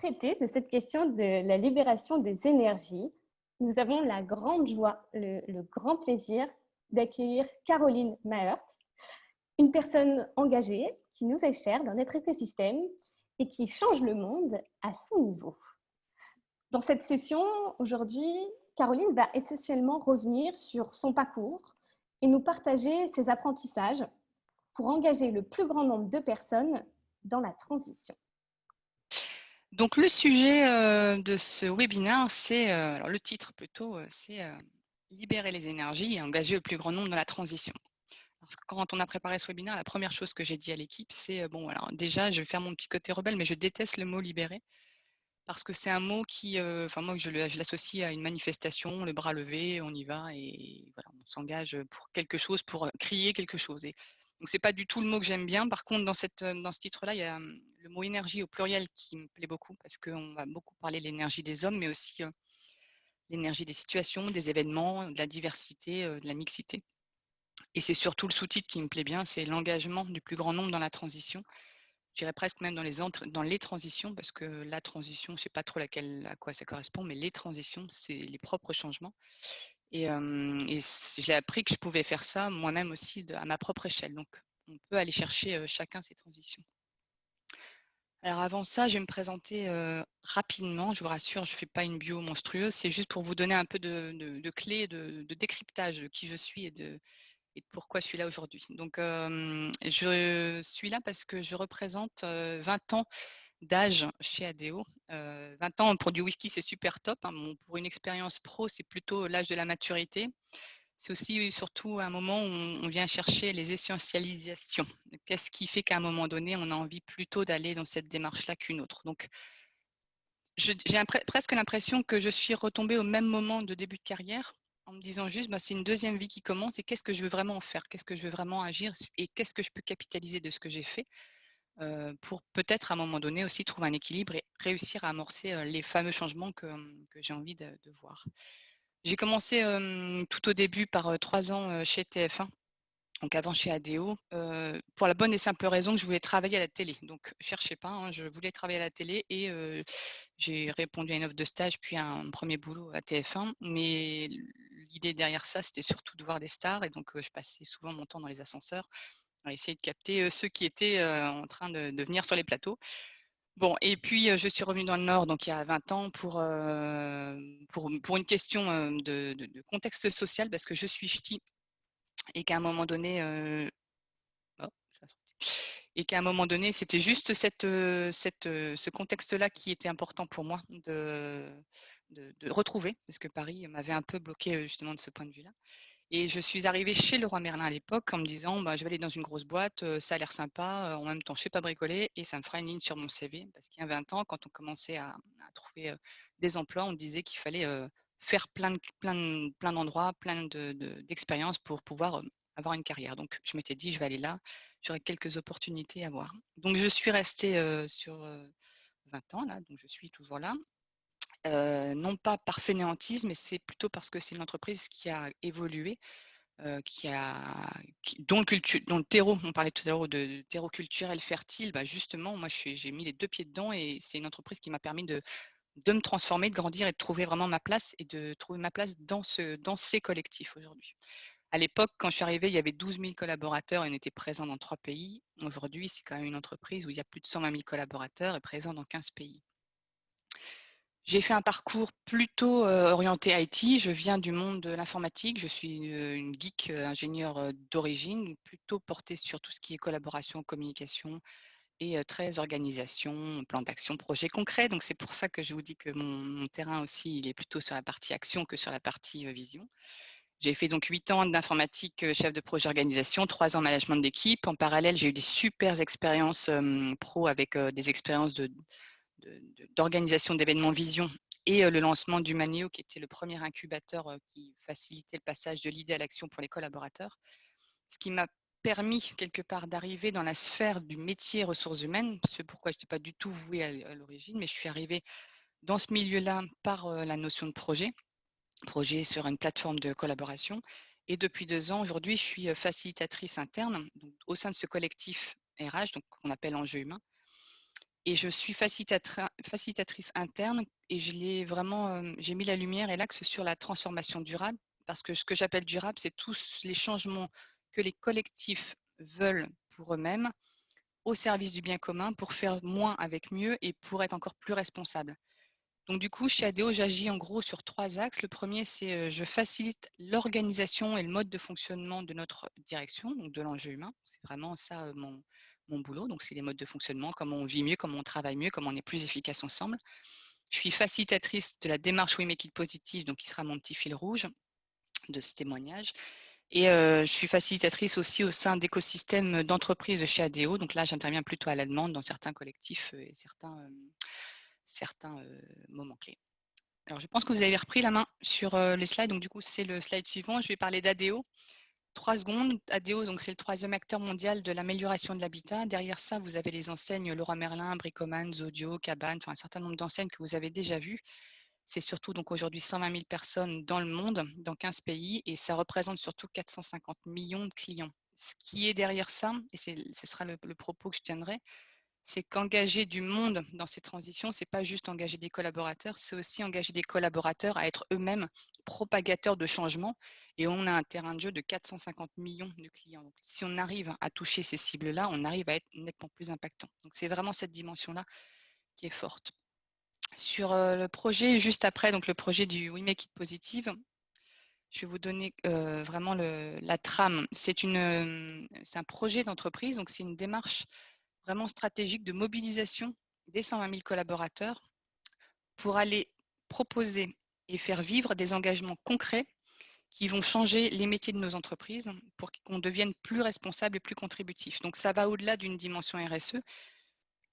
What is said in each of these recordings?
traiter de cette question de la libération des énergies, nous avons la grande joie, le grand plaisir d'accueillir Caroline Mahert, une personne engagée qui nous est chère dans notre écosystème et qui change le monde à son niveau. Dans cette session, aujourd'hui, Caroline va essentiellement revenir sur son parcours et nous partager ses apprentissages pour engager le plus grand nombre de personnes dans la transition. Donc le sujet de ce webinaire, c'est, alors le titre plutôt, c'est libérer les énergies et engager le plus grand nombre dans la transition. Parce que quand on a préparé ce webinaire, la première chose que j'ai dit à l'équipe, c'est bon, alors déjà, je vais faire mon petit côté rebelle, mais je déteste le mot libérer parce que c'est un mot qui, enfin moi, je l'associe à une manifestation, le bras levé, on y va et voilà, on s'engage pour quelque chose, pour crier quelque chose. Et donc c'est pas du tout le mot que j'aime bien. Par contre, dans ce titre-là, il y a le mot énergie au pluriel qui me plaît beaucoup parce qu'on va beaucoup parler de l'énergie des hommes, mais aussi l'énergie des situations, des événements, de la diversité, de la mixité. Et c'est surtout le sous-titre qui me plaît bien, c'est l'engagement du plus grand nombre dans la transition. Je dirais presque même dans les transitions, parce que la transition, je ne sais pas trop à quoi ça correspond, mais les transitions, c'est les propres changements. Et je l'ai appris que je pouvais faire ça moi-même aussi à ma propre échelle. Donc, on peut aller chercher chacun ses transitions. Alors avant ça, je vais me présenter rapidement. Je vous rassure, je ne fais pas une bio monstrueuse. C'est juste pour vous donner un peu de clés de décryptage de qui je suis et de pourquoi je suis là aujourd'hui. Donc, je suis là parce que je représente 20 ans d'âge chez ADO. 20 ans pour du whisky, c'est super top. Hein. Bon, pour une expérience pro, c'est plutôt l'âge de la maturité. C'est aussi surtout un moment où on vient chercher les essentialisations. Qu'est-ce qui fait qu'à un moment donné, on a envie plutôt d'aller dans cette démarche-là qu'une autre. Donc, j'ai presque l'impression que je suis retombée au même moment de début de carrière en me disant juste, bah, c'est une deuxième vie qui commence et qu'est-ce que je veux vraiment en faire? Qu'est-ce que je veux vraiment agir et qu'est-ce que je peux capitaliser de ce que j'ai fait pour peut-être à un moment donné aussi trouver un équilibre et réussir à amorcer les fameux changements que j'ai envie de voir. J'ai commencé tout au début par 3 ans chez TF1. Donc avant chez ADO, pour la bonne et simple raison que je voulais travailler à la télé. Donc cherchez pas, hein, je voulais travailler à la télé et j'ai répondu à une offre de stage, puis à un premier boulot à TF1. Mais l'idée derrière ça, c'était surtout de voir des stars et donc je passais souvent mon temps dans les ascenseurs à essayer de capter ceux qui étaient en train de venir sur les plateaux. Bon et puis je suis revenue dans le Nord, donc il y a 20 ans pour une question de contexte social parce que je suis ch'ti et qu'à un moment donné, oh, ça a sorti. Et qu'à un moment donné, c'était juste ce contexte-là qui était important pour moi de retrouver, parce que Paris m'avait un peu bloqué justement de ce point de vue-là. Et je suis arrivée chez Leroy Merlin à l'époque en me disant bah, je vais aller dans une grosse boîte, ça a l'air sympa, en même temps je ne sais pas bricoler et ça me fera une ligne sur mon CV. Parce qu'il y a 20 ans, quand on commençait à trouver des emplois, on disait qu'il fallait faire plein d'endroits, plein d'expériences pour pouvoir avoir une carrière. Donc je m'étais dit je vais aller là, j'aurai quelques opportunités à voir. Donc je suis restée sur 20 ans là, donc je suis toujours là. Non pas par fainéantisme, mais c'est plutôt parce que c'est une entreprise qui a évolué, dont le terreau, on parlait tout à l'heure de terreau culturel fertile, bah justement, moi j'ai mis les 2 pieds dedans et c'est une entreprise qui m'a permis de me transformer, de grandir et de trouver vraiment ma place et de trouver ma place dans ces collectifs aujourd'hui. À l'époque, quand je suis arrivée, il y avait 12 000 collaborateurs et on était présents dans 3 pays. Aujourd'hui, c'est quand même une entreprise où il y a plus de 120 000 collaborateurs et présents dans 15 pays. J'ai fait un parcours plutôt orienté IT. Je viens du monde de l'informatique. Je suis une geek ingénieure d'origine, plutôt portée sur tout ce qui est collaboration, communication et très organisation, plan d'action, projet concret. Donc, c'est pour ça que je vous dis que mon terrain aussi, il est plutôt sur la partie action que sur la partie vision. J'ai fait donc 8 ans d'informatique, chef de projet organisation, 3 ans management d'équipe. En parallèle, j'ai eu des super expériences pro avec des expériences d'organisation d'événements vision et le lancement du Maneo, qui était le premier incubateur qui facilitait le passage de l'idée à l'action pour les collaborateurs. Ce qui m'a permis quelque part d'arriver dans la sphère du métier ressources humaines, ce pourquoi je n'étais pas du tout vouée à l'origine, mais je suis arrivée dans ce milieu-là par la notion de projet sur une plateforme de collaboration. Et depuis 2 ans, aujourd'hui, je suis facilitatrice interne donc, au sein de ce collectif RH, donc qu'on appelle Enjeux humains. Et je suis facilitatrice interne et j'ai mis la lumière et l'axe sur la transformation durable parce que ce que j'appelle durable, c'est tous les changements que les collectifs veulent pour eux-mêmes au service du bien commun pour faire moins avec mieux et pour être encore plus responsable. Donc du coup, chez ADO, j'agis en gros sur 3 axes. Le premier, c'est je facilite l'organisation et le mode de fonctionnement de notre direction, donc de l'enjeu humain. C'est vraiment ça mon boulot. Donc c'est les modes de fonctionnement, comment on vit mieux, comment on travaille mieux, comment on est plus efficace ensemble. Je suis facilitatrice de la démarche We Make It Positive, donc qui sera mon petit fil rouge de ce témoignage. Et je suis facilitatrice aussi au sein d'écosystèmes d'entreprises chez ADO. Donc là, j'interviens plutôt à la demande dans certains collectifs et certains moments clés. Alors, je pense que vous avez repris la main sur les slides. Donc, du coup, c'est le slide suivant. Je vais parler d'ADO. 3 secondes. ADO, donc c'est le 3e acteur mondial de l'amélioration de l'habitat. Derrière ça, vous avez les enseignes Leroy Merlin, Bricoman, Zodio, Cabane, enfin un certain nombre d'enseignes que vous avez déjà vues. C'est surtout donc aujourd'hui 120 000 personnes dans le monde, dans 15 pays, et ça représente surtout 450 millions de clients. Ce qui est derrière ça, et ce sera le propos que je tiendrai, c'est qu'engager du monde dans ces transitions, c'est pas juste engager des collaborateurs, c'est aussi engager des collaborateurs à être eux-mêmes propagateurs de changement. Et on a un terrain de jeu de 450 millions de clients. Donc, si on arrive à toucher ces cibles-là, on arrive à être nettement plus impactant. Donc, c'est vraiment cette dimension-là qui est forte. Sur le projet juste après, donc le projet du We Make It Positive, je vais vous donner vraiment la trame. C'est un projet d'entreprise, donc c'est une démarche vraiment stratégique de mobilisation des 120 000 collaborateurs pour aller proposer et faire vivre des engagements concrets qui vont changer les métiers de nos entreprises pour qu'on devienne plus responsable et plus contributif. Donc ça va au-delà d'une dimension RSE.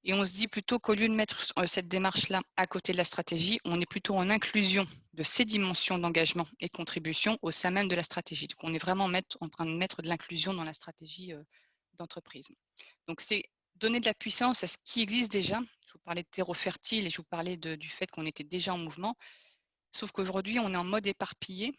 Et on se dit plutôt qu'au lieu de mettre cette démarche-là à côté de la stratégie, on est plutôt en inclusion de ces dimensions d'engagement et de contribution au sein même de la stratégie. Donc on est vraiment en train de mettre de l'inclusion dans la stratégie d'entreprise. Donc c'est donner de la puissance à ce qui existe déjà. Je vous parlais de terreau fertile et je vous parlais du fait qu'on était déjà en mouvement. Sauf qu'aujourd'hui, on est en mode éparpillé.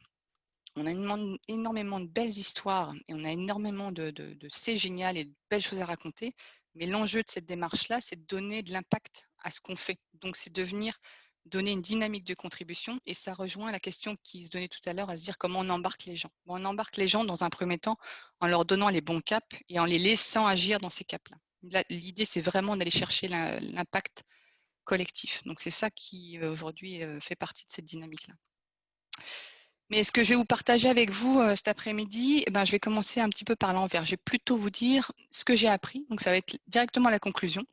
On a énormément de belles histoires et on a énormément de c'est génial et de belles choses à raconter. Mais l'enjeu de cette démarche-là, c'est de donner de l'impact à ce qu'on fait. Donc, c'est de venir donner une dynamique de contribution et ça rejoint la question qui se donnait tout à l'heure à se dire comment on embarque les gens. Bon, on embarque les gens dans un premier temps en leur donnant les bons caps et en les laissant agir dans ces caps-là. L'idée, c'est vraiment d'aller chercher l'impact collectif. Donc, c'est ça qui aujourd'hui fait partie de cette dynamique-là. Mais ce que je vais vous partager avec vous cet après-midi, je vais commencer un petit peu par l'envers. Je vais plutôt vous dire ce que j'ai appris. Donc, ça va être directement la conclusion.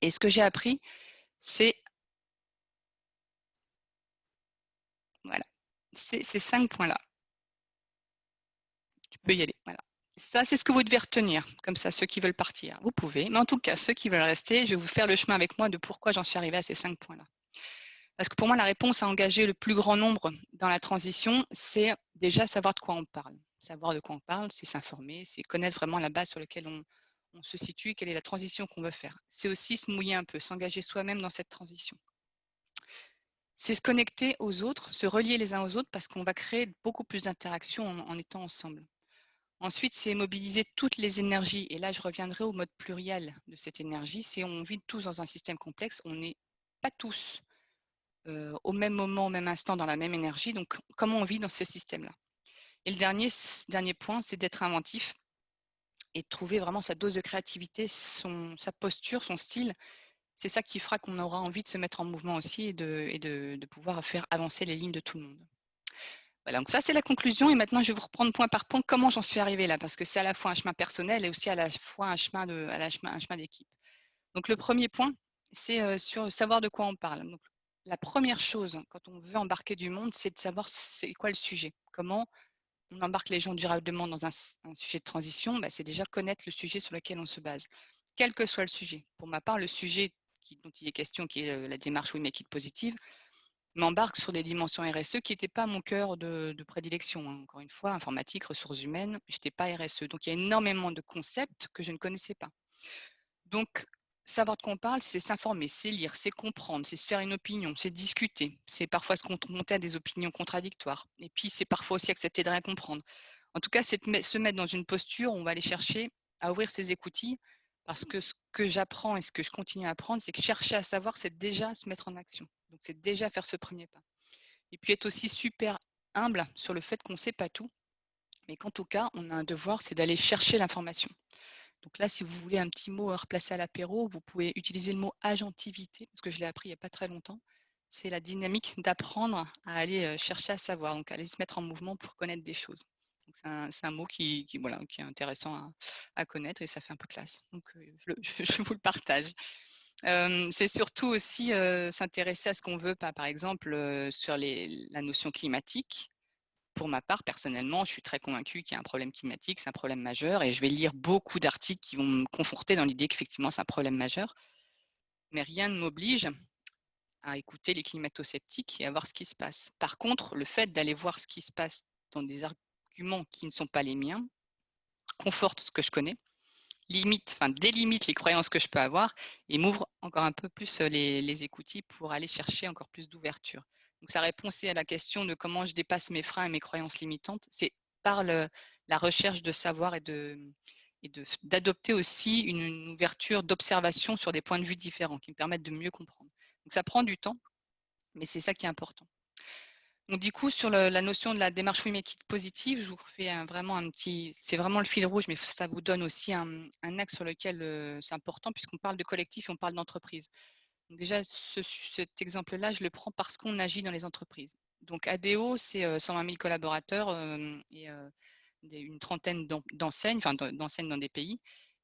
Et ce que j'ai appris, c'est voilà, ces 5 points-là. Tu peux y aller. Voilà. Ça, c'est ce que vous devez retenir. Comme ça, ceux qui veulent partir, vous pouvez. Mais en tout cas, ceux qui veulent rester, je vais vous faire le chemin avec moi de pourquoi j'en suis arrivée à ces 5 points-là. Parce que pour moi, la réponse à engager le plus grand nombre dans la transition, c'est déjà savoir de quoi on parle. Savoir de quoi on parle, c'est s'informer, c'est connaître vraiment la base sur laquelle on se situe, quelle est la transition qu'on veut faire. C'est aussi se mouiller un peu, s'engager soi-même dans cette transition. C'est se connecter aux autres, se relier les uns aux autres parce qu'on va créer beaucoup plus d'interactions en étant ensemble. Ensuite, c'est mobiliser toutes les énergies. Et là, je reviendrai au mode pluriel de cette énergie. C'est on vit tous dans un système complexe, on n'est pas tous au même moment, au même instant, dans la même énergie. Donc, comment on vit dans ce système-là? Et le dernier point, c'est d'être inventif et de trouver vraiment sa dose de créativité, sa posture, son style. C'est ça qui fera qu'on aura envie de se mettre en mouvement aussi et de pouvoir faire avancer les lignes de tout le monde. Voilà, donc ça, c'est la conclusion. Et maintenant, je vais vous reprendre point par point comment j'en suis arrivée là, parce que c'est à la fois un chemin personnel et aussi à la fois un chemin d'équipe. Donc, le premier point, c'est sur savoir de quoi on parle. Donc, la première chose, quand on veut embarquer du monde, c'est de savoir c'est quoi le sujet. Comment on embarque les gens durablement dans un sujet de transition, c'est déjà connaître le sujet sur lequel on se base, quel que soit le sujet. Pour ma part, le sujet dont il est question, qui est la démarche We Make It Positive, m'embarque sur des dimensions RSE qui n'étaient pas mon cœur de prédilection. Encore une fois, informatique, ressources humaines, je n'étais pas RSE. Donc, il y a énormément de concepts que je ne connaissais pas. Donc, savoir de quoi on parle, c'est s'informer, c'est lire, c'est comprendre, c'est se faire une opinion, c'est discuter, c'est parfois se confronter à des opinions contradictoires. Et puis, c'est parfois aussi accepter de rien comprendre. En tout cas, c'est se mettre dans une posture où on va aller chercher à ouvrir ses écoutilles parce que ce que j'apprends et ce que je continue à apprendre, c'est que chercher à savoir, c'est déjà se mettre en action. Donc, c'est déjà faire ce premier pas. Et puis, être aussi super humble sur le fait qu'on ne sait pas tout, mais qu'en tout cas, on a un devoir, c'est d'aller chercher l'information. Donc là, si vous voulez un petit mot à replacer à l'apéro, vous pouvez utiliser le mot agentivité, parce que je l'ai appris il n'y a pas très longtemps. C'est la dynamique d'apprendre à aller chercher à savoir, donc aller se mettre en mouvement pour connaître des choses. C'est un mot voilà, qui est intéressant à connaître et ça fait un peu classe. Donc je vous le partage. C'est surtout aussi s'intéresser à ce qu'on veut, par exemple sur la notion climatique. Pour ma part, personnellement, je suis très convaincue qu'il y a un problème climatique, c'est un problème majeur, et je vais lire beaucoup d'articles qui vont me conforter dans l'idée qu'effectivement c'est un problème majeur. Mais rien ne m'oblige à écouter les climato-sceptiques et à voir ce qui se passe. Par contre, le fait d'aller voir ce qui se passe dans des arguments qui ne sont pas les miens conforte ce que je connais, délimite les croyances que je peux avoir et m'ouvre encore un peu plus les écoutilles pour aller chercher encore plus d'ouverture. Donc ça répond aussi à la question de comment je dépasse mes freins et mes croyances limitantes. C'est par la recherche de savoir et d'adopter aussi une ouverture d'observation sur des points de vue différents qui me permettent de mieux comprendre. Donc ça prend du temps, mais c'est ça qui est important. Donc du coup, sur la notion de la démarche We Make It positive, je vous refais vraiment un petit, c'est vraiment le fil rouge, mais ça vous donne aussi un axe sur lequel c'est important puisqu'on parle de collectif et on parle d'entreprise. Donc déjà, cet exemple-là, je le prends parce qu'on agit dans les entreprises. Donc ADO, c'est 120 000 collaborateurs et une trentaine d'enseignes, enfin d'enseignes dans des pays.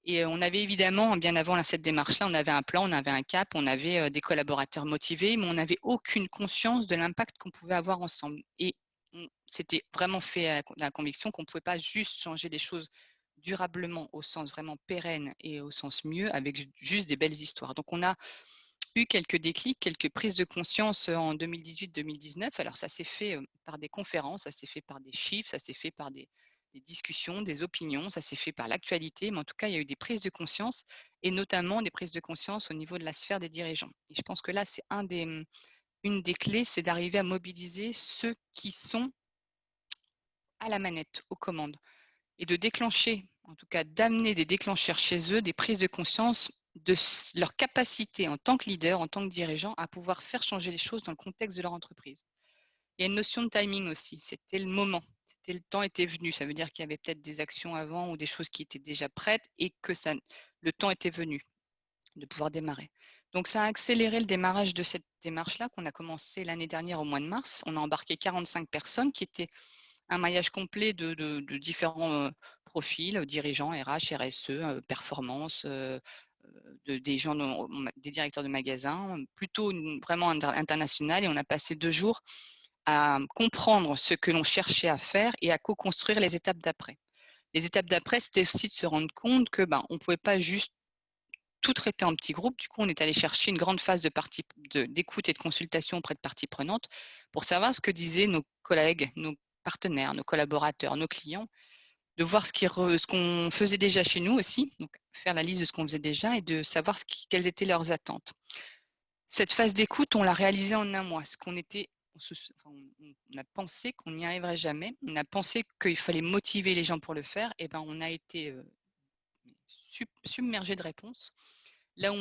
Et on avait évidemment, bien avant cette démarche-là, on avait un plan, on avait un cap, on avait des collaborateurs motivés, mais on n'avait aucune conscience de l'impact qu'on pouvait avoir ensemble. Et c'était vraiment fait à la conviction qu'on ne pouvait pas juste changer les choses durablement au sens vraiment pérenne et au sens mieux avec juste des belles histoires. Donc on a eu quelques déclics, quelques prises de conscience en 2018-2019. Alors ça s'est fait par des conférences, ça s'est fait par des chiffres, ça s'est fait par des discussions, des opinions, ça s'est fait par l'actualité, mais en tout cas, il y a eu des prises de conscience et notamment des prises de conscience au niveau de la sphère des dirigeants. Et je pense que là, c'est une des clés, c'est d'arriver à mobiliser ceux qui sont à la manette, aux commandes, et de déclencher, en tout cas d'amener des déclencheurs chez eux, des prises de conscience de leur capacité en tant que leader, en tant que dirigeant, à pouvoir faire changer les choses dans le contexte de leur entreprise. Il y a une notion de timing aussi, c'était le moment, le temps était venu, ça veut dire qu'il y avait peut-être des actions avant ou des choses qui étaient déjà prêtes et que le temps était venu de pouvoir démarrer. Donc ça a accéléré le démarrage de cette démarche-là qu'on a commencé l'année dernière au mois de mars. On a embarqué 45 personnes qui étaient un maillage complet de différents profils, dirigeants, RH, RSE, performance, des gens, des directeurs de magasins, plutôt vraiment international. Et on a passé 2 jours à comprendre ce que l'on cherchait à faire et à co-construire les étapes d'après. Les étapes d'après, c'était aussi de se rendre compte que on ne pouvait pas juste tout traiter en petits groupes. Du coup, on est allé chercher une grande phase d'écoute et de consultation auprès de parties prenantes pour savoir ce que disaient nos collègues, nos partenaires, nos collaborateurs, nos clients, de voir ce qu'on faisait déjà chez nous aussi, donc faire la liste de ce qu'on faisait déjà et de savoir quelles étaient leurs attentes. Cette phase d'écoute, on l'a réalisée en un mois. On a pensé qu'on n'y arriverait jamais. On a pensé qu'il fallait motiver les gens pour le faire. Et on a été submergé de réponses. Là où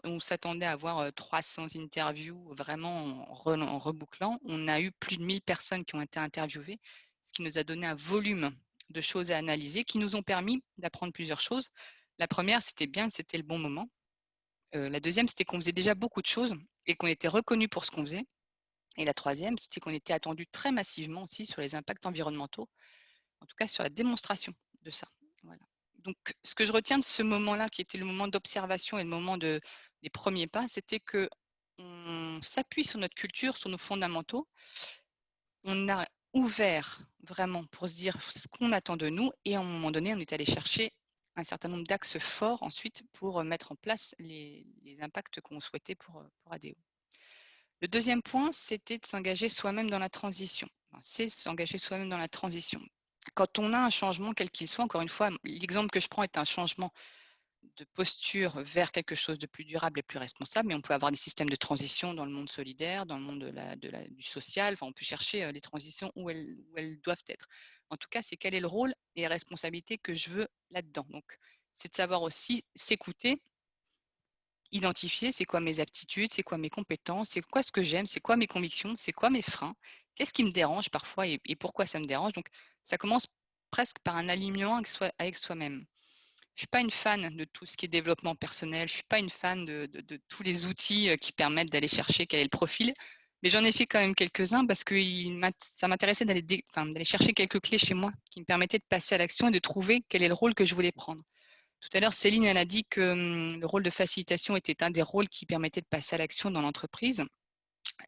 on s'attendait à avoir 300 interviews vraiment en rebouclant, on a eu plus de 1000 personnes qui ont été interviewées, ce qui nous a donné un volume de choses à analyser qui nous ont permis d'apprendre plusieurs choses. La première, c'était bien que c'était le bon moment. La deuxième, c'était qu'on faisait déjà beaucoup de choses et qu'on était reconnu pour ce qu'on faisait. Et la troisième, c'était qu'on était attendu très massivement aussi sur les impacts environnementaux, en tout cas sur la démonstration de ça. Voilà. Donc, ce que je retiens de ce moment-là, qui était le moment d'observation et le moment des premiers pas, c'était qu'on s'appuie sur notre culture, sur nos fondamentaux. On a ouvert vraiment pour se dire ce qu'on attend de nous et à un moment donné, on est allé chercher un certain nombre d'axes forts ensuite pour mettre en place les impacts qu'on souhaitait pour ADO. Le deuxième point, c'était de s'engager soi-même dans la transition. C'est s'engager soi-même dans la transition. Quand on a un changement, quel qu'il soit, encore une fois, l'exemple que je prends est un changement de posture vers quelque chose de plus durable et plus responsable, mais on peut avoir des systèmes de transition dans le monde solidaire, dans le monde du social, on peut chercher les transitions où elles doivent être. En tout cas, c'est quel est le rôle et les responsabilités que je veux là-dedans. Donc, c'est de savoir aussi s'écouter identifier c'est quoi mes aptitudes, c'est quoi mes compétences, c'est quoi ce que j'aime, c'est quoi mes convictions, c'est quoi mes freins, qu'est-ce qui me dérange parfois et pourquoi ça me dérange. Donc, ça commence presque par un alignement avec soi-même. Je suis pas une fan de tout ce qui est développement personnel, je suis pas une fan de tous les outils qui permettent d'aller chercher quel est le profil, mais j'en ai fait quand même quelques-uns parce que ça m'intéressait d'aller chercher quelques clés chez moi qui me permettaient de passer à l'action et de trouver quel est le rôle que je voulais prendre. Tout à l'heure, Céline, elle a dit que le rôle de facilitation était un des rôles qui permettait de passer à l'action dans l'entreprise.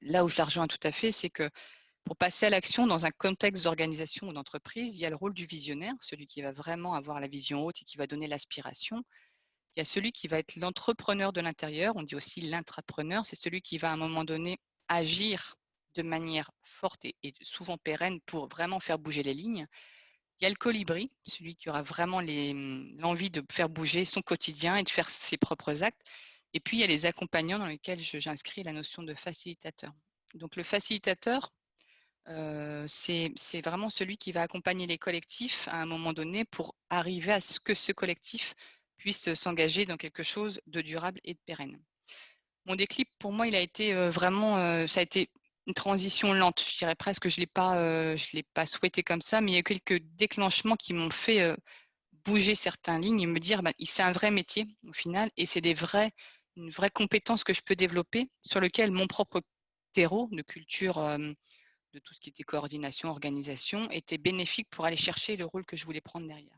Là où je la rejoins tout à fait, c'est que pour passer à l'action dans un contexte d'organisation ou d'entreprise, il y a le rôle du visionnaire, celui qui va vraiment avoir la vision haute et qui va donner l'aspiration. Il y a celui qui va être l'entrepreneur de l'intérieur, on dit aussi l'intrapreneur, c'est celui qui va à un moment donné agir de manière forte et souvent pérenne pour vraiment faire bouger les lignes. Il y a le colibri, celui qui aura vraiment l'envie de faire bouger son quotidien et de faire ses propres actes. Et puis, il y a les accompagnants dans lesquels j'inscris la notion de facilitateur. Donc, le facilitateur, c'est vraiment celui qui va accompagner les collectifs à un moment donné pour arriver à ce que ce collectif puisse s'engager dans quelque chose de durable et de pérenne. Mon déclic, pour moi, il a été vraiment, ça a été une transition lente. Je dirais presque que je l'ai pas souhaité comme ça, mais il y a eu quelques déclenchements qui m'ont fait bouger certaines lignes et me dire, bah, c'est un vrai métier au final, et c'est une vraie compétence que je peux développer sur lequel mon propre terreau de culture, de tout ce qui était coordination, organisation, était bénéfique pour aller chercher le rôle que je voulais prendre derrière.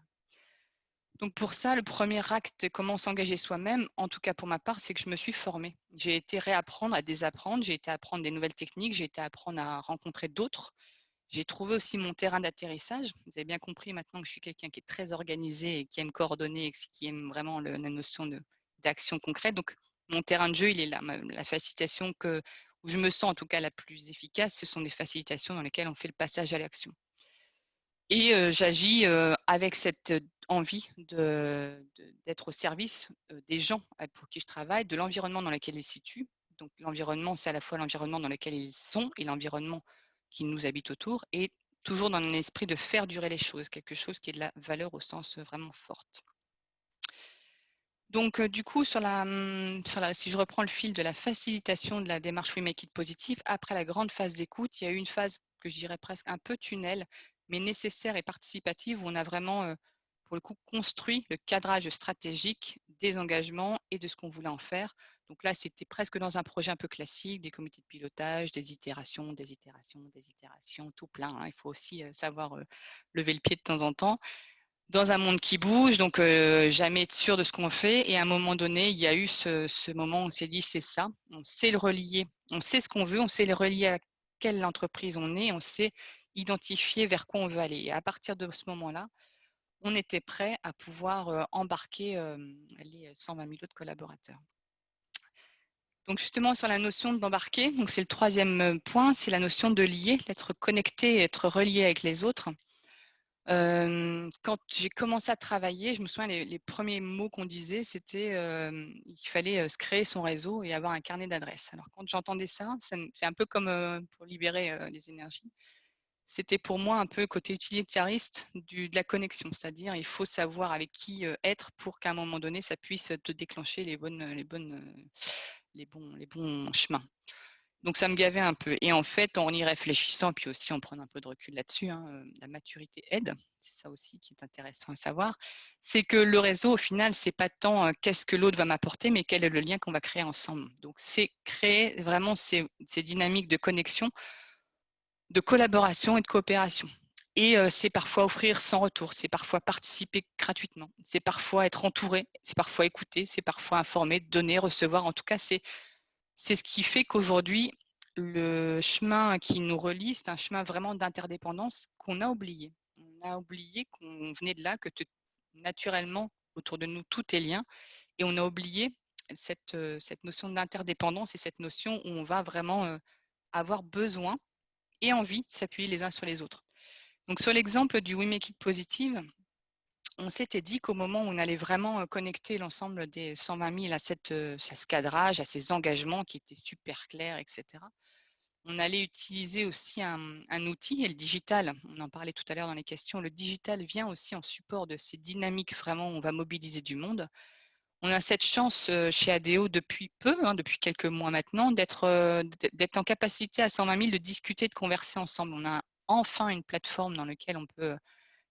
Donc pour ça, le premier acte, comment s'engager soi-même, en tout cas pour ma part, c'est que je me suis formée. J'ai été réapprendre à désapprendre, j'ai été apprendre des nouvelles techniques, j'ai été apprendre à rencontrer d'autres. J'ai trouvé aussi mon terrain d'atterrissage. Vous avez bien compris maintenant que je suis quelqu'un qui est très organisé et qui aime coordonner et qui aime vraiment la notion d'action concrète. Donc mon terrain de jeu, il est là. La facilitation où je me sens en tout cas la plus efficace, ce sont des facilitations dans lesquelles on fait le passage à l'action. Et j'agis avec cette envie d'être au service des gens pour qui je travaille, de l'environnement dans lequel ils se situent. Donc l'environnement, c'est à la fois l'environnement dans lequel ils sont et l'environnement qui nous habite autour, et toujours dans un esprit de faire durer les choses, quelque chose qui est de la valeur au sens vraiment forte. Donc du coup, si je reprends le fil de la facilitation de la démarche We Make It Positive, après la grande phase d'écoute, il y a eu une phase que je dirais presque un peu tunnel, mais nécessaire et participative, où on a vraiment, pour le coup, construit le cadrage stratégique des engagements et de ce qu'on voulait en faire. Donc là, c'était presque dans un projet un peu classique, des comités de pilotage, des itérations, des itérations, des itérations, tout plein, hein. Il faut aussi savoir lever le pied de temps en temps dans un monde qui bouge, donc jamais être sûr de ce qu'on fait. Et à un moment donné, il y a eu ce moment où on s'est dit, c'est ça, on sait le relier, on sait ce qu'on veut, on sait le relier à quelle entreprise on est, on sait identifier vers quoi on veut aller. Et à partir de ce moment-là, on était prêt à pouvoir embarquer les 120 000 autres collaborateurs. Donc justement, sur la notion d'embarquer, donc c'est le troisième point, c'est la notion de lier, d'être connecté et être relié avec les autres. Quand j'ai commencé à travailler, je me souviens, les premiers mots qu'on disait, c'était qu'il fallait se créer son réseau et avoir un carnet d'adresses. Alors quand j'entendais ça, c'est un peu comme pour libérer les énergies. C'était pour moi un peu côté utilitariste de la connexion, c'est-à-dire il faut savoir avec qui être pour qu'à un moment donné, ça puisse te déclencher les bons chemins. Donc ça me gavait un peu. Et en fait, en y réfléchissant, puis aussi en prenant un peu de recul là-dessus, hein, la maturité aide. C'est ça aussi qui est intéressant à savoir. C'est que le réseau, au final, c'est pas tant qu'est-ce que l'autre va m'apporter, mais quel est le lien qu'on va créer ensemble. Donc c'est créer vraiment ces dynamiques de connexion, de collaboration et de coopération. Et c'est parfois offrir sans retour, c'est parfois participer gratuitement, c'est parfois être entouré, c'est parfois écouter, c'est parfois informer, donner, recevoir. En tout cas, c'est ce qui fait qu'aujourd'hui, le chemin qui nous relie, c'est un chemin vraiment d'interdépendance qu'on a oublié. On a oublié qu'on venait de là, que naturellement, autour de nous, tout est lien. Et on a oublié cette notion d'interdépendance et cette notion où on va vraiment avoir besoin et envie de s'appuyer les uns sur les autres. Donc, sur l'exemple du We Make It Positive, on s'était dit qu'au moment où on allait vraiment connecter l'ensemble des 120 000 à ce cadrage, à ces engagements qui étaient super clairs, etc., on allait utiliser aussi un outil, et le digital, on en parlait tout à l'heure dans les questions, le digital vient aussi en support de ces dynamiques vraiment où on va mobiliser du monde. On a cette chance chez ADO depuis peu, hein, depuis quelques mois maintenant, d'être en capacité à 120 000 de discuter, de converser ensemble. On a enfin une plateforme dans laquelle on peut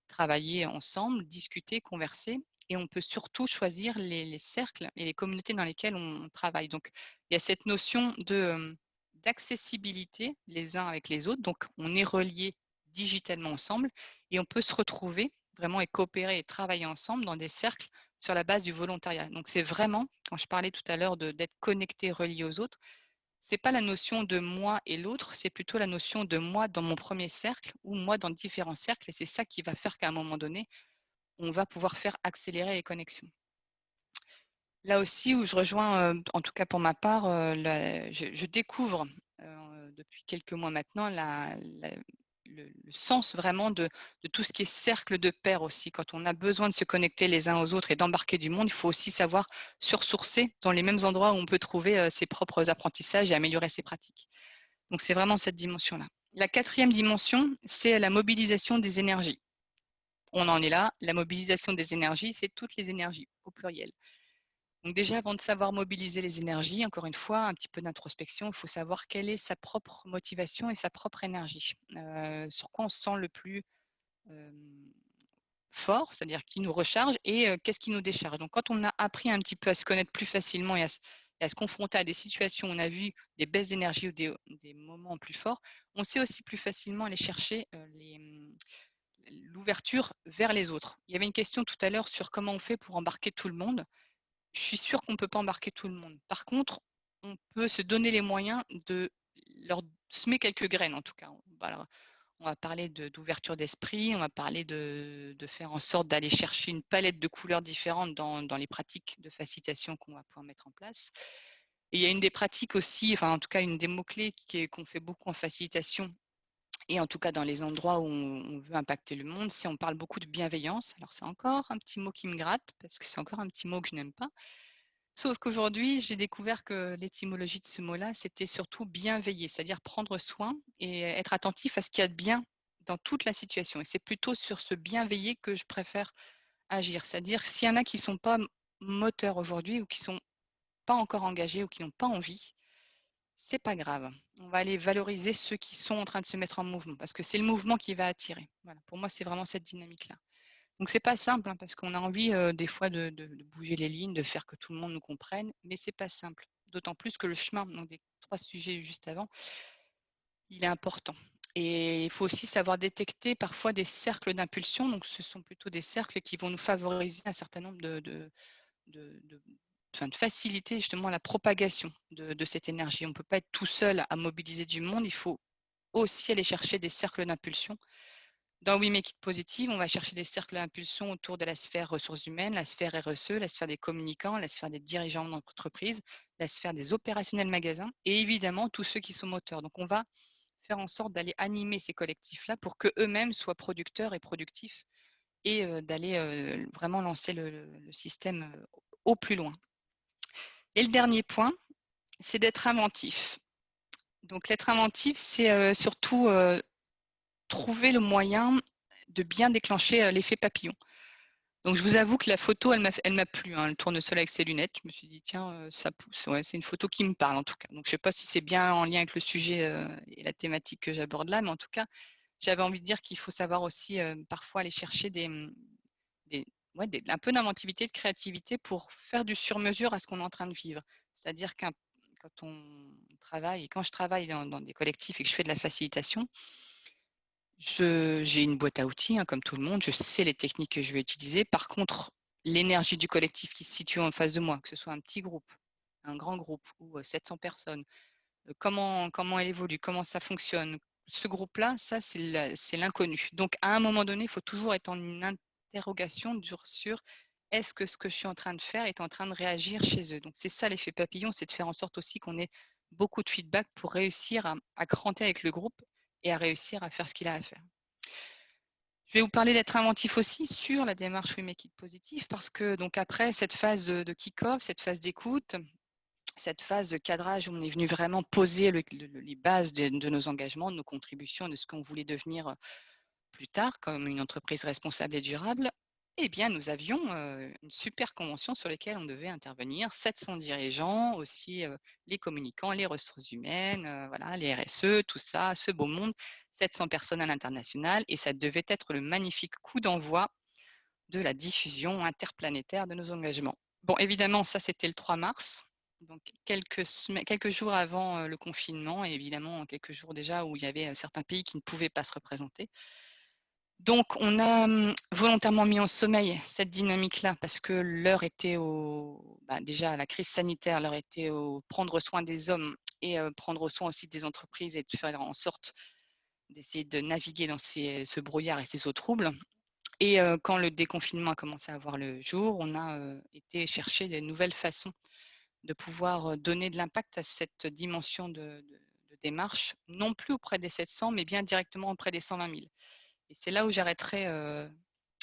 travailler ensemble, discuter, converser, et on peut surtout choisir les cercles et les communautés dans lesquelles on travaille. Donc, il y a cette notion d'accessibilité les uns avec les autres. Donc, on est reliés digitalement ensemble et on peut se retrouver vraiment et coopérer et travailler ensemble dans des cercles sur la base du volontariat. Donc, c'est vraiment, quand je parlais tout à l'heure d'être connecté, relié aux autres, c'est pas la notion de moi et l'autre, c'est plutôt la notion de moi dans mon premier cercle ou moi dans différents cercles. Et c'est ça qui va faire qu'à un moment donné, on va pouvoir faire accélérer les connexions. Là aussi où je rejoins, en tout cas pour ma part, je découvre depuis quelques mois maintenant le sens vraiment de tout ce qui est cercle de pairs aussi. Quand on a besoin de se connecter les uns aux autres et d'embarquer du monde, il faut aussi savoir sursourcer dans les mêmes endroits où on peut trouver ses propres apprentissages et améliorer ses pratiques. Donc c'est vraiment cette dimension-là. La quatrième dimension, c'est la mobilisation des énergies. On en est là, la mobilisation des énergies, c'est toutes les énergies au pluriel. Donc déjà, avant de savoir mobiliser les énergies, encore une fois, un petit peu d'introspection, il faut savoir quelle est sa propre motivation et sa propre énergie. Sur quoi on se sent le plus fort, c'est-à-dire qui nous recharge, et qu'est-ce qui nous décharge. Donc quand on a appris un petit peu à se connaître plus facilement et à se confronter à des situations où on a vu des baisses d'énergie ou des moments plus forts, on sait aussi plus facilement aller chercher l'ouverture vers les autres. Il y avait une question tout à l'heure sur comment on fait pour embarquer tout le monde. Je suis sûre qu'on ne peut pas embarquer tout le monde. Par contre, on peut se donner les moyens de leur semer quelques graines, en tout cas. On va parler d'ouverture d'esprit, on va parler de faire en sorte d'aller chercher une palette de couleurs différentes dans les pratiques de facilitation qu'on va pouvoir mettre en place. Et il y a une des pratiques aussi, enfin en tout cas une des mots-clés qu'on fait beaucoup en facilitation, et en tout cas dans les endroits où on veut impacter le monde, c'est on parle beaucoup de bienveillance. Alors c'est encore un petit mot qui me gratte, parce que c'est encore un petit mot que je n'aime pas. Sauf qu'aujourd'hui, j'ai découvert que l'étymologie de ce mot-là, c'était surtout bienveiller, c'est-à-dire prendre soin et être attentif à ce qu'il y a de bien dans toute la situation. Et c'est plutôt sur ce bienveiller que je préfère agir. C'est-à-dire s'il y en a qui ne sont pas moteurs aujourd'hui ou qui ne sont pas encore engagés ou qui n'ont pas envie, c'est pas grave. On va aller valoriser ceux qui sont en train de se mettre en mouvement parce que c'est le mouvement qui va attirer. Voilà. Pour moi, c'est vraiment cette dynamique-là. Donc, c'est pas simple hein, parce qu'on a envie des fois de bouger les lignes, de faire que tout le monde nous comprenne, mais c'est pas simple. D'autant plus que le chemin, donc des 3 sujets juste avant, il est important. Et il faut aussi savoir détecter parfois des cercles d'impulsion. Donc, ce sont plutôt des cercles qui vont nous favoriser un certain nombre de faciliter justement la propagation de cette énergie. On ne peut pas être tout seul à mobiliser du monde. Il faut aussi aller chercher des cercles d'impulsion. Dans We Make It Positive, on va chercher des cercles d'impulsion autour de la sphère ressources humaines, la sphère RSE, la sphère des communicants, la sphère des dirigeants d'entreprise, la sphère des opérationnels magasins et évidemment tous ceux qui sont moteurs. Donc, on va faire en sorte d'aller animer ces collectifs-là pour qu'eux-mêmes soient producteurs et productifs et d'aller vraiment lancer le système au plus loin. Et le dernier point, c'est d'être inventif. Donc, l'être inventif, c'est surtout trouver le moyen de bien déclencher l'effet papillon. Donc, je vous avoue que la photo, elle m'a plu, hein, le tournesol avec ses lunettes. Je me suis dit, tiens, ça pousse. Ouais, c'est une photo qui me parle, en tout cas. Donc, je ne sais pas si c'est bien en lien avec le sujet et la thématique que j'aborde là, mais en tout cas, j'avais envie de dire qu'il faut savoir aussi parfois aller chercher un peu d'inventivité, de créativité pour faire du sur-mesure à ce qu'on est en train de vivre. C'est-à-dire quand on travaille, et quand je travaille dans des collectifs et que je fais de la facilitation, j'ai une boîte à outils, hein, comme tout le monde, je sais les techniques que je vais utiliser. Par contre, l'énergie du collectif qui se situe en face de moi, que ce soit un petit groupe, un grand groupe ou 700 personnes, comment elle évolue, comment ça fonctionne, ce groupe-là, ça, c'est l'inconnu. Donc, à un moment donné, il faut toujours être en interrogation sur est-ce que ce que je suis en train de faire est en train de réagir chez eux. Donc, c'est ça l'effet papillon, c'est de faire en sorte aussi qu'on ait beaucoup de feedback pour réussir à cranter avec le groupe et à réussir à faire ce qu'il a à faire. Je vais vous parler d'être inventif aussi sur la démarche We Make It Positive parce que donc après cette phase de kick-off, cette phase d'écoute, cette phase de cadrage où on est venu vraiment poser les bases de nos engagements, de nos contributions, de ce qu'on voulait devenir plus tard comme une entreprise responsable et durable, eh bien, nous avions une super convention sur laquelle on devait intervenir, 700 dirigeants, aussi les communicants, les ressources humaines, voilà, les RSE, tout ça, ce beau monde, 700 personnes à l'international, et ça devait être le magnifique coup d'envoi de la diffusion interplanétaire de nos engagements. Bon, évidemment, ça, c'était le 3 mars, donc quelques jours avant le confinement, et évidemment quelques jours déjà où il y avait certains pays qui ne pouvaient pas se représenter. Donc, on a volontairement mis en sommeil cette dynamique-là parce que l'heure était déjà la crise sanitaire, l'heure était au prendre soin des hommes et prendre soin aussi des entreprises et de faire en sorte d'essayer de naviguer dans ce brouillard et ces eaux troubles. Et quand le déconfinement a commencé à voir le jour, on a été chercher des nouvelles façons de pouvoir donner de l'impact à cette dimension de démarche, non plus auprès des 700, mais bien directement auprès des 120 000. Et c'est là où j'arrêterai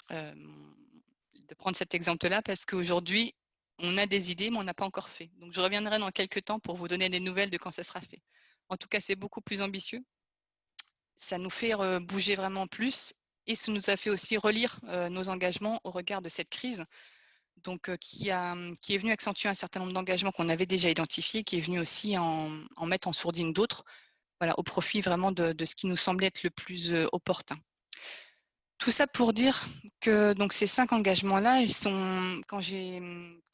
de prendre cet exemple-là parce qu'aujourd'hui, on a des idées, mais on n'a pas encore fait. Donc, je reviendrai dans quelques temps pour vous donner des nouvelles de quand ça sera fait. En tout cas, c'est beaucoup plus ambitieux. Ça nous fait bouger vraiment plus et ça nous a fait aussi relire nos engagements au regard de cette crise, donc qui est venu accentuer un certain nombre d'engagements qu'on avait déjà identifiés, qui est venu aussi en mettre en sourdine d'autres, voilà, au profit vraiment de ce qui nous semblait être le plus opportun. Tout ça pour dire que donc ces 5 engagements-là, ils sont quand j'ai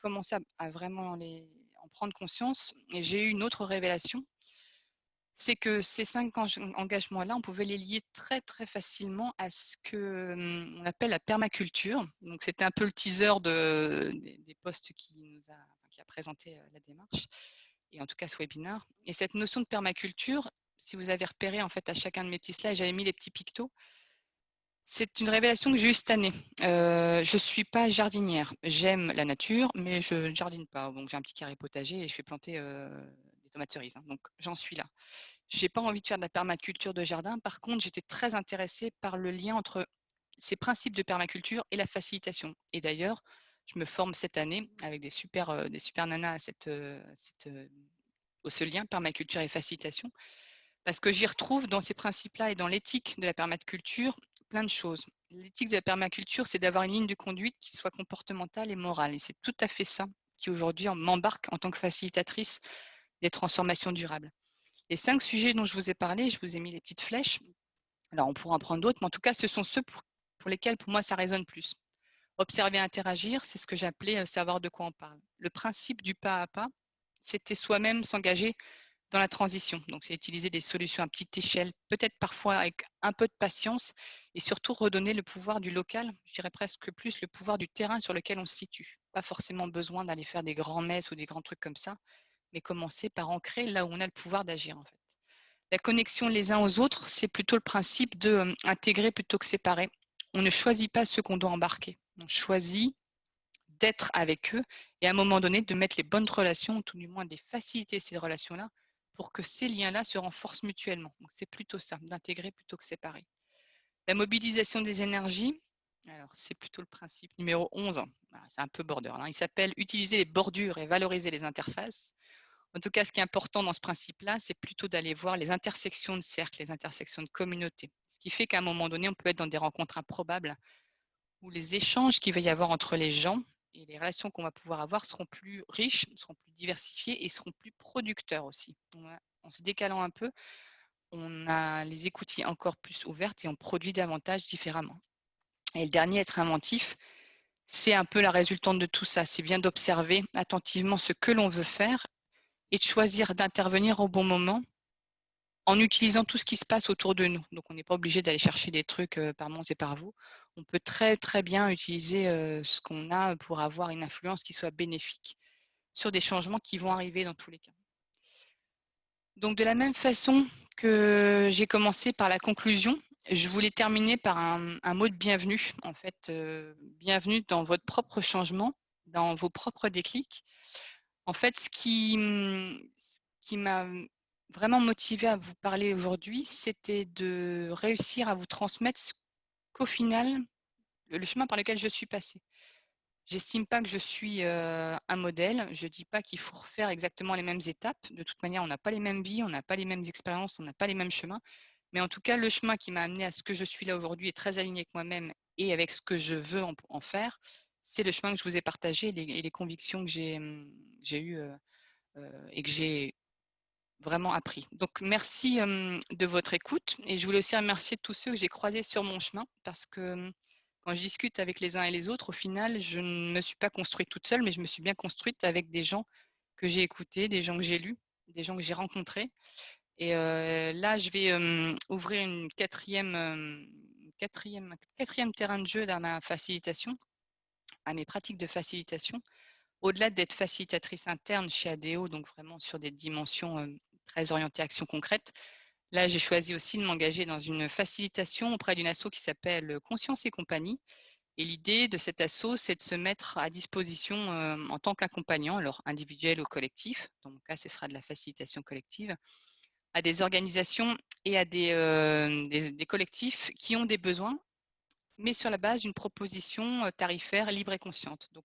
commencé à vraiment en prendre conscience, et j'ai eu une autre révélation, c'est que ces 5 engagements-là, on pouvait les lier très, très facilement à ce que on appelle la permaculture. Donc c'était un peu le teaser des posts qui a présenté la démarche, et en tout cas ce webinaire. Et cette notion de permaculture, si vous avez repéré en fait à chacun de mes petits slides, j'avais mis les petits pictos. C'est une révélation que j'ai eue cette année. Je ne suis pas jardinière. J'aime la nature, mais je ne jardine pas. Donc, j'ai un petit carré potager et je fais planter des tomates cerises, hein. Donc, j'en suis là. Je n'ai pas envie de faire de la permaculture de jardin. Par contre, j'étais très intéressée par le lien entre ces principes de permaculture et la facilitation. Et d'ailleurs, je me forme cette année avec des super nanas à ce lien permaculture et facilitation, parce que j'y retrouve dans ces principes-là et dans l'éthique de la permaculture plein de choses. L'éthique de la permaculture, c'est d'avoir une ligne de conduite qui soit comportementale et morale. Et c'est tout à fait ça qui aujourd'hui m'embarque en tant que facilitatrice des transformations durables. Les 5 sujets dont je vous ai parlé, je vous ai mis les petites flèches. Alors on pourra en prendre d'autres, mais en tout cas, ce sont ceux pour lesquels pour moi ça résonne plus. Observer, interagir, c'est ce que j'appelais savoir de quoi on parle. Le principe du pas à pas, c'était soi-même s'engager dans la transition. Donc, c'est utiliser des solutions à petite échelle, peut-être parfois avec un peu de patience, et surtout redonner le pouvoir du local, je dirais presque plus le pouvoir du terrain sur lequel on se situe. Pas forcément besoin d'aller faire des grands messes ou des grands trucs comme ça, mais commencer par ancrer là où on a le pouvoir d'agir en fait. La connexion les uns aux autres, c'est plutôt le principe de intégrer plutôt que séparer. On ne choisit pas ceux qu'on doit embarquer. On choisit d'être avec eux et à un moment donné de mettre les bonnes relations, ou tout du moins de faciliter ces relations-là pour que ces liens-là se renforcent mutuellement. Donc c'est plutôt ça, d'intégrer plutôt que séparer. La mobilisation des énergies, alors c'est plutôt le principe numéro 11, c'est un peu border, hein. Il s'appelle utiliser les bordures et valoriser les interfaces. En tout cas, ce qui est important dans ce principe-là, c'est plutôt d'aller voir les intersections de cercles, les intersections de communautés. Ce qui fait qu'à un moment donné, on peut être dans des rencontres improbables où les échanges qu'il va y avoir entre les gens et les relations qu'on va pouvoir avoir seront plus riches, seront plus diversifiés et seront plus producteurs aussi. En se décalant un peu, on a les écoutilles encore plus ouvertes et on produit davantage différemment. Et le dernier, être inventif, c'est un peu la résultante de tout ça. C'est bien d'observer attentivement ce que l'on veut faire et de choisir d'intervenir au bon moment en utilisant tout ce qui se passe autour de nous. Donc, on n'est pas obligé d'aller chercher des trucs par Mons et par vous. On peut très, très bien utiliser ce qu'on a pour avoir une influence qui soit bénéfique sur des changements qui vont arriver dans tous les cas. Donc, de la même façon que j'ai commencé par la conclusion, je voulais terminer par un mot de bienvenue. En fait, bienvenue dans votre propre changement, dans vos propres déclics. En fait, ce qui m'a vraiment motivée à vous parler aujourd'hui, c'était de réussir à vous transmettre qu'au final, le chemin par lequel je suis passée. J'estime pas que je suis un modèle. Je dis pas qu'il faut refaire exactement les mêmes étapes. De toute manière, on n'a pas les mêmes vies, on n'a pas les mêmes expériences, on n'a pas les mêmes chemins. Mais en tout cas, le chemin qui m'a amené à ce que je suis là aujourd'hui est très aligné avec moi-même et avec ce que je veux en faire, c'est le chemin que je vous ai partagé et les convictions que j'ai eues et que j'ai vraiment appris. Donc merci de votre écoute et je voulais aussi remercier tous ceux que j'ai croisés sur mon chemin parce que quand je discute avec les uns et les autres, au final, je ne me suis pas construite toute seule, mais je me suis bien construite avec des gens que j'ai écoutés, des gens que j'ai lus, des gens que j'ai rencontrés. Et là, je vais ouvrir une quatrième terrain de jeu dans ma facilitation, à mes pratiques de facilitation. Au-delà d'être facilitatrice interne chez ADO, donc vraiment sur des dimensions très orientées action concrète, là, j'ai choisi aussi de m'engager dans une facilitation auprès d'une asso qui s'appelle Conscience et compagnie. Et l'idée de cet asso, c'est de se mettre à disposition en tant qu'accompagnant, alors individuel ou collectif, dans mon cas, ce sera de la facilitation collective, à des organisations et à des collectifs qui ont des besoins, mais sur la base d'une proposition tarifaire libre et consciente. Donc,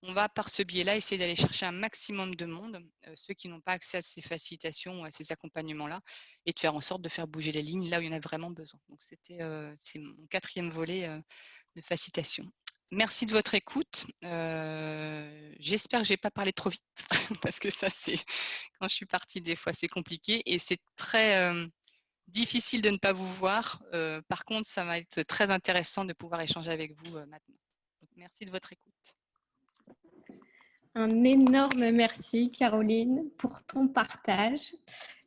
on va par ce biais-là essayer d'aller chercher un maximum de monde, ceux qui n'ont pas accès à ces facilitations ou à ces accompagnements-là, et de faire en sorte de faire bouger les lignes là où il y en a vraiment besoin. Donc c'est mon quatrième volet de facilitation. Merci de votre écoute. J'espère que je n'ai pas parlé trop vite, parce que ça, c'est quand je suis partie, des fois, c'est compliqué et c'est très difficile de ne pas vous voir. Par contre, ça va être très intéressant de pouvoir échanger avec vous maintenant. Donc, merci de votre écoute. Un énorme merci, Caroline, pour ton partage.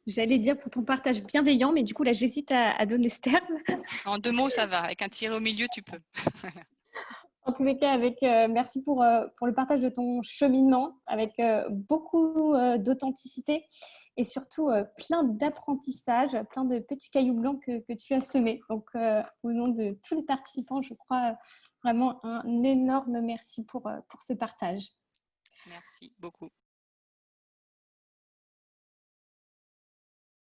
J'allais dire pour ton partage bienveillant, mais du coup, là, j'hésite à donner ce terme. En 2 mots, ça va. Avec un tiret au milieu, tu peux. En tous les cas, merci pour le partage de ton cheminement, avec beaucoup d'authenticité et surtout plein d'apprentissage, plein de petits cailloux blancs que tu as semés. Donc, au nom de tous les participants, je crois vraiment un énorme merci pour ce partage. Merci beaucoup.